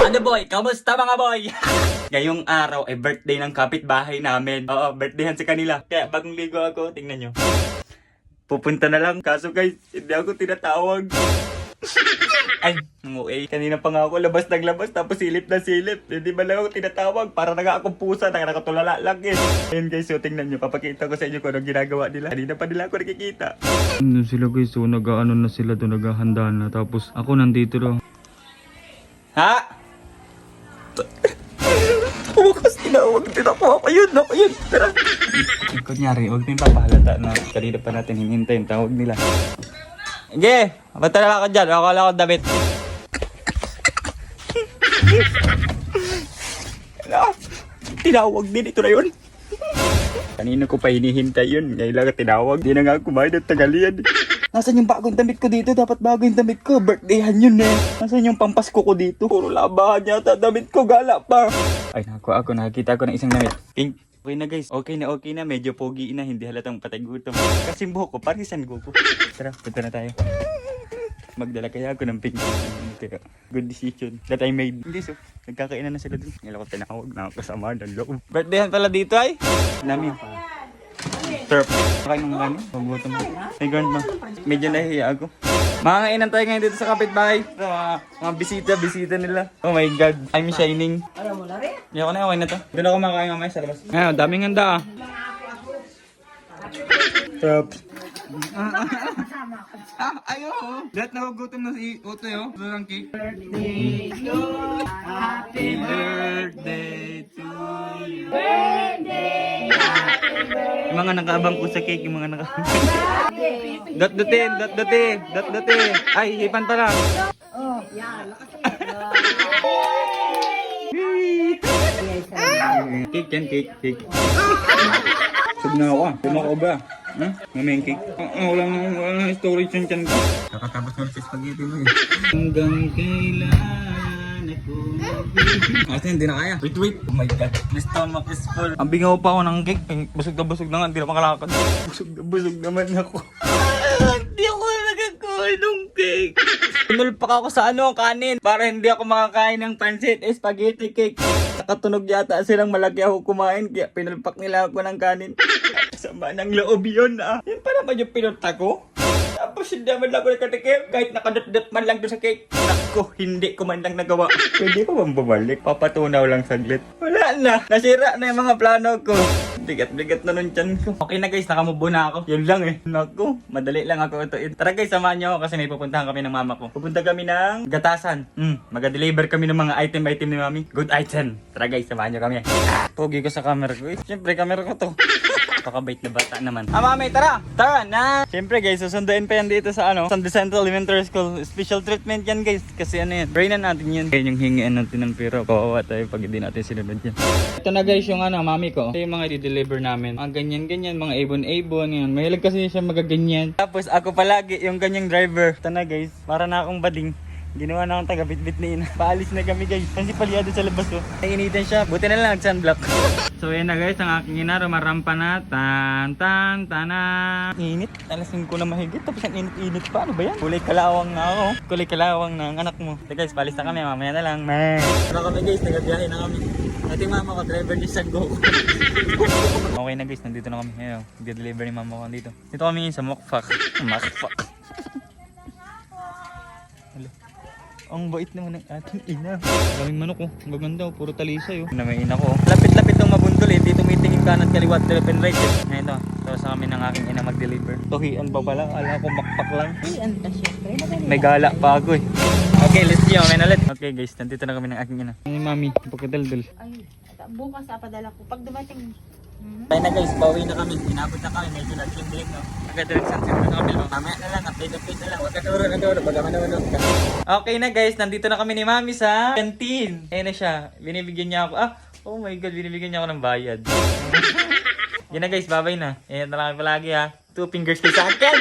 Ano boy? Kamusta mga boy? Ngayong araw ay birthday ng kapitbahay namin. Oo, birthdayhan sa kanila. Kaya bagong ligo ako, tingnan nyo. Pupunta na lang. Kaso guys, hindi ako tinatawag. Ay, okay. Kanina pa nga ako labas tapos silip na silip. Hindi ba lang ako tinatawag? Para na nga akong pusa na nakatulala lang eh. Ayun guys, so tingnan nyo. Papakita ko sa inyo kung anong ginagawa nila. Kanina pa nila ako nakikita. Nandun sila guys, so nag-ano na sila doon, naghahanda na. Tapos ako nandito lang. Ha? Bukas tinawag din ako. Ako yun. Tara. Kunyari, huwag tayong papahalata na kanina pa natin hinihintay yung tawag nila. Sige, bata na ako dyan. Akala ko damit. Tinawag din, ito na yun. Kanina ko pa hinihintay yun. Ngayon lang tinawag. Di na nga kumain ng tagalian. Nasaan yung bagong damit ko dito? Dapat bago yung damit ko. Birthdayhan yun eh. Nasaan yung pampasko ko dito? Puro labahan yata. Damit ko gala pa. Ay naku, ako nakakita ko ng isang damit. Pink. Okay na guys. Okay na. Medyo pogi na. Hindi halatang patay gutom. Kasi buhok ko, parisan ko. Tara, punta na tayo. Magdala kaya ako ng pink. Pero good decision that I made. Hindi so. Nagkakainan na sila dun. Ngayon ako tinawag na kasama ng loob. Birthdayhan pala dito ay. Namin. Surf. Kain ng gano'n. Magutom mo. Hey grandma. Medyo nahihiya ako. Makakainan tayo ngayon dito sa kapitbahay. Mga bisita nila. Oh my god. I'm shining. Alam mo na rin. Hindi ako na, okay na to. Doon ako makain mamaya sa labas. Ngayon, daming handa ah. Surf. Ayaw. Lahat nakugutom na si Utoy oh. Ito lang cake. Happy birthday to you. Yung mga nakaabang ko sa cake, yung mga nakaabang. Dot-dote. Ay, hipan pa lang. Oh, yan. Cake yan, cake. Sug na ako ah. Tumako ba? Mamaya cake. Walang storage yung tiyan ko. Kakatapos mo sa spaghetti mo eh. Hanggang kailan ako kasi hindi na kaya. Wait. Oh my god. My stomach is full. Ang bingaw pa ako ng cake. Busog na nga. Hindi na makalakad. Busog naman ako. Hindi ako nagkakain ng cake. Pinulpak ako sa kanin. Para hindi ako makakain ng pansit. Spaghetti cake. Nakatunog yata silang malaki ako kumain. Kaya pinulpak nila ako ng kanin. Sama ng loob yun ah. Yan pa naman yung pinunta ko. Tapos hindi man lang ako nakatikim. Kahit nakadot-dot man lang doon sa cake. Ako, hindi ko man lang nagawa. Pwede ko bang bumalik? Papatunaw lang saglit. Wala na. Nasira na yung mga plano ko. Bigat na nun tiyan ko. Okay na guys, nakamubo na ako. Yun lang eh. Naku, madali lang ako ituin. Tara guys, samahan nyo ako kasi may pupuntahan kami ng mama ko. Pupunta kami ng gatasan. Mag-deliver kami ng mga item ni mami. Good item. Tara guys, samahan nyo kami. Pogi ko sa camera ko eh. Siyempre, camera ko to. Pakabait na bata naman. Mami, tara na. Siyempre guys, susunduin pa yan dito sa San Vicente Elementary School. Special treatment yan guys. Kasi yan. Brainan natin yan. Kaya yung hingian natin ng pera. Kawawa tayo pag hindi natin sinunod yan. Ito na guys yung mami ko. Ito yung mga i-deliver namin. Mga ganyan, mga ibon-ibon. Yan. Mahilig kasi siya magaganyan. Tapos ako palagi yung ganyang driver. Ito na guys. Para na akong bading. Ginawa na akong taga-bit-bit na ina. Paalis na kami guys. Kasi palyado sa labas oh. Nainitan siya. Buti na lang nag-sunblock. So yan na guys. Ang aking ina. Rumarampa na. Tan. Init. Alasin ko na mahigit. Tapos ang init-init pa. Ano ba yan? Kulay kalawang na ako. Kulay kalawang na ang anak mo. So guys, paalis na kami. Mamaya na lang. Tara kami guys. Nagabiyahe na kami. Ating mama ko. Driver ni Sango. Okay na guys. Nandito na kami. Ayun. Nag-deliver ni mama ko dito. Dito kami sa Mokfak. Ang bait naman ng ating ina. Daming manok oh. Maganda oh. Puro talisay oh. Na may ina ko oh. Lapit-lapit ng mabundol eh. Dito tumitingin kanan kaliwat left and right eh. Ngayon to. So sa kami ng aking ina mag-deliver. Tuhian pa pala. Ala ko makpak lang. Iyan ka syempre. May gala pa ako eh. Okay, let's go. May nalit. Okay guys, nandito na kami ng aking ina. Ay mami, pagkadaldal. Ay, bukas padala ko. Pag dumating. Tayo na guys, pauwi na kami. Inabot na kami. Medyo nag-click no. Nagka-direction na kami. Mamaya na lang. Update na lang. Huwag ka turo. Baga manonood ka. Okay na guys, nandito na kami ni mami sa canteen. Ayan na siya. Binibigyan niya ako. Oh my god, binibigyan niya ako ng bayad. Yan na guys, bye-bye na. Ayan na lang palagi ha. 2 fingers kay sa akin.